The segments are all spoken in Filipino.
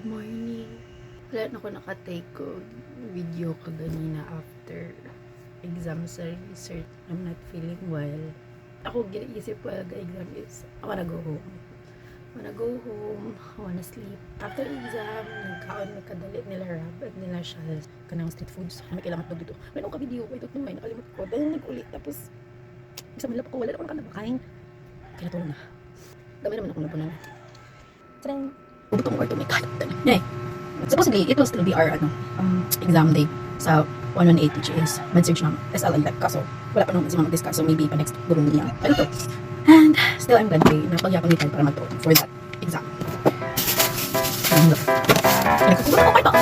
Good morning. Wala na ako nakatake ko video ko ganina after exam sa research. I'm not feeling well. Ako ginaisip ko the exam is I wanna go home. I wanna sleep. After exam, nagkaon may kadalit nila rab at nila shells. Kanang street foods. May kailangan to dito. May nung ka-video ko ito may nakalimut ko. Dahil nag-ulit. Tapos isa man lang ko wala na akong nakakain. Kaya natulog na. Dami naman akong napunan. Tring. Bubutong ko ito may kalat. Yay! Supposedly, it will still be our exam day sa 118 which is med-surg ng SL and LEC. Kaso, wala pa naman sila mag-discuss. So, maybe pa next gurong niya. Ano to? And, still, I'm glad na pagyapang ni para mag-to for that exam. Ay, kukuha ko ito!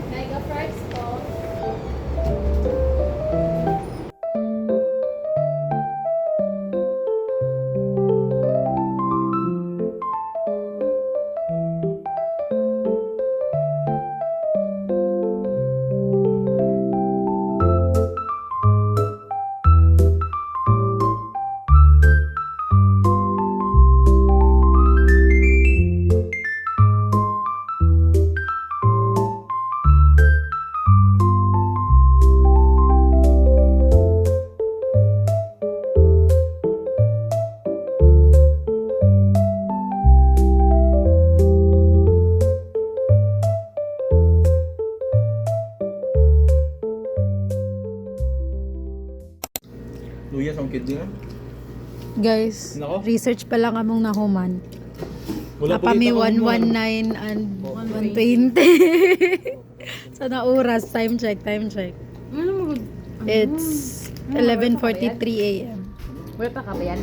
Mega fries po. Luya sa kidney na. Guys, Nako. research pa lang among nahuman. Wala po Napami dito ako 119 and 120. Sana oras, time check. It's 11:43 a.m. Wala pa ka ba yan?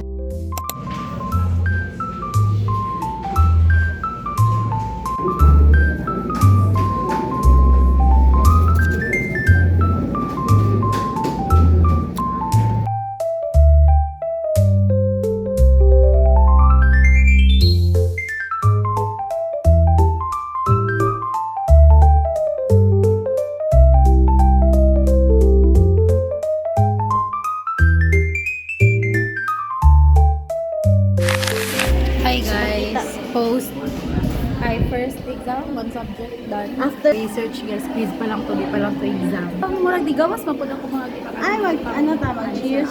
Hi guys, post I first exam, one subject done. After research guys, quiz pa lang to, di pa lang to exam. Pang murag di gawas mapud ako mga Ay, ano tama? Cheers.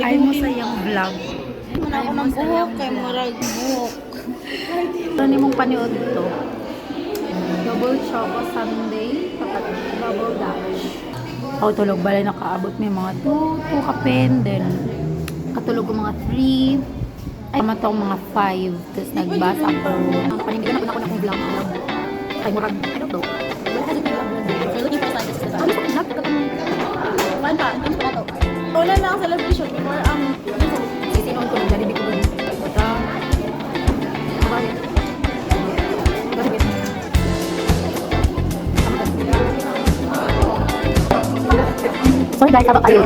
Ay mo sa iyang vlog. Muna ako ng buhok, kay murag buhok. Ano mong paniod to? Double choco sundae, tapat bubble dash. Ako tulog balay nakaabot may mga 2 kapen, then katulog ko mga 3. Ay, matong mga 5. Tapos nagbasa ako. Ang panindigan ako na akong vlog. Ay, murag, ano to? You're looking for scientists to Ano sa vlog? Fun pa, ano pa to? Wala na ang celebration before Sisinon ko ng Jollibee ko dun. Ito. Bakit? Bakit? Sorry guys, habang kayo.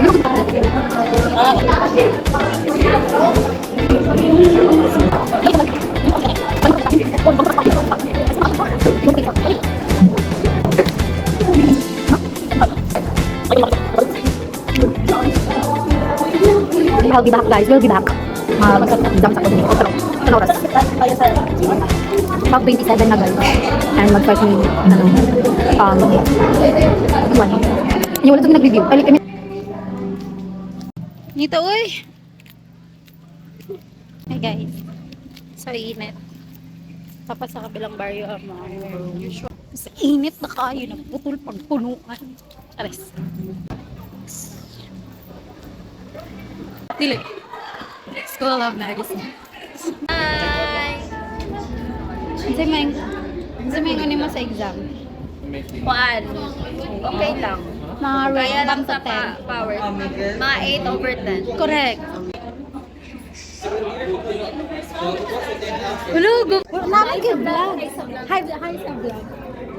We'll be back guys, we'll be back. Mag-exam sa pag-ibig. Ano oras? Pag 27 na guys. And mag-start yung one. Yung wala itong nag-review. Balik kami. Nito, uy! Hey guys. So, init. Tapos sa kabilang baryo ang mga usual. Sa init na kayo, nagputol pagpunuan. Ares. Dili. School of Medicine. Hi! Kasi may ano mo sa exam. Kuan. Okay lang. Mga Kaya rate lang 1 to sa 10. power. Mga 8/10. Correct. Hello, go. Namin kayo vlog. Hi sa vlog.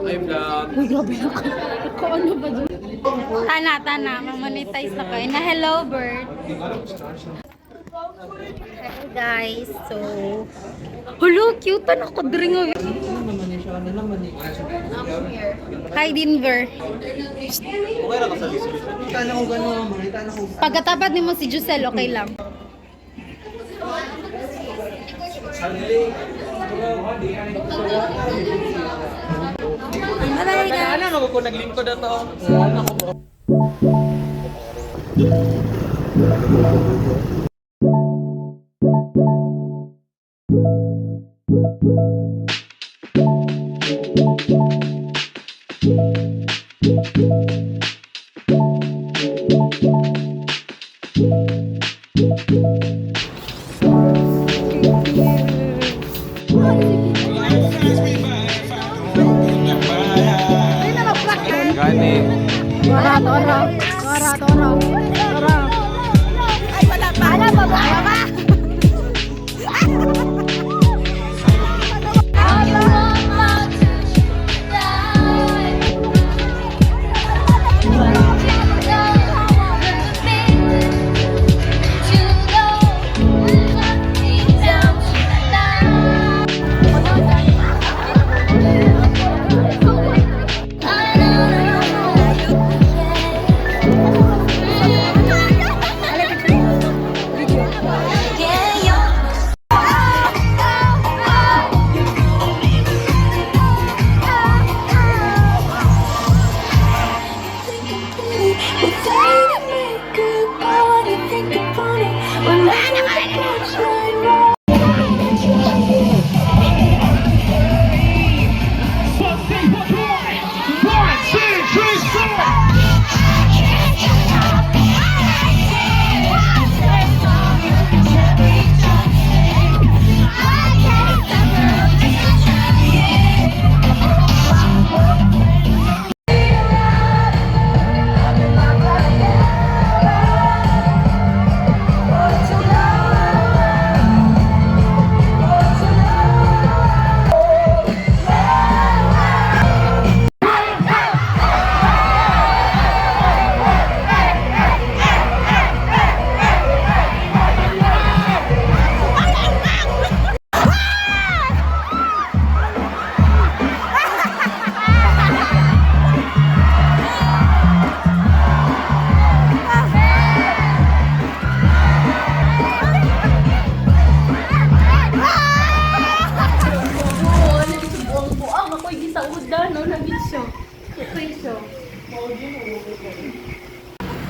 Hi, vlog. Uy, grabe na ka. Ako ano ba dyan? Tana. Mamonetize na kayo. Na hello, bird. Hi guys. So, hello, cute na ako. Dring of Hi, Denver. Pagkatapat ni mo si Giselle, okay lang. Ano ko naglingkod na to? Gani.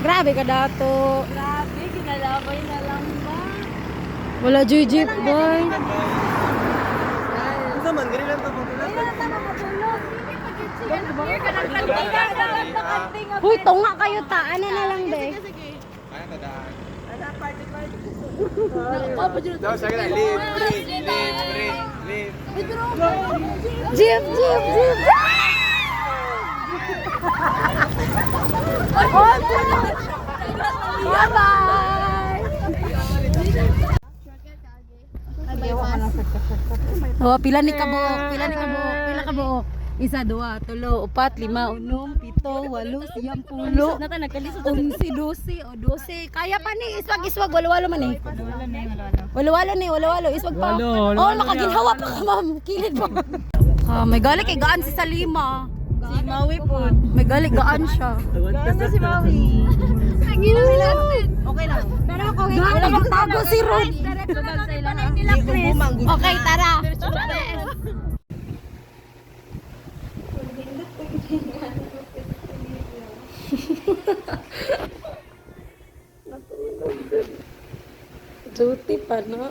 Grabe ka dato. Grabe, ginalabay na lang ba? Wala jeep boy. Naman, ganun lang ito. Here ka ng kanting. Uy, tunga kayo ta. Ano na lang be? Kaya tadaan. Daw, sige na. Libre. Jeep. Bye-bye. Oh, pila ka buok. 1, 2, 3, 4, 5, 6, 7, 8, 9, 10, 11, 12, o 12. Kaya pa ni, iswag, walo-walo man eh. Walo-walo, iswag pa. Oh, makaginhawa pa ka, ma'am. Kilid ba? May gali kay gaan si Salima. Si Maui po. May gali gaan siya. Ganda si Maui. Naginawilan. Okay lang. Pero ako, Gaan, nagtago si Rod. Direct sa bag sa ilang. Okay, tara. Duty pa na.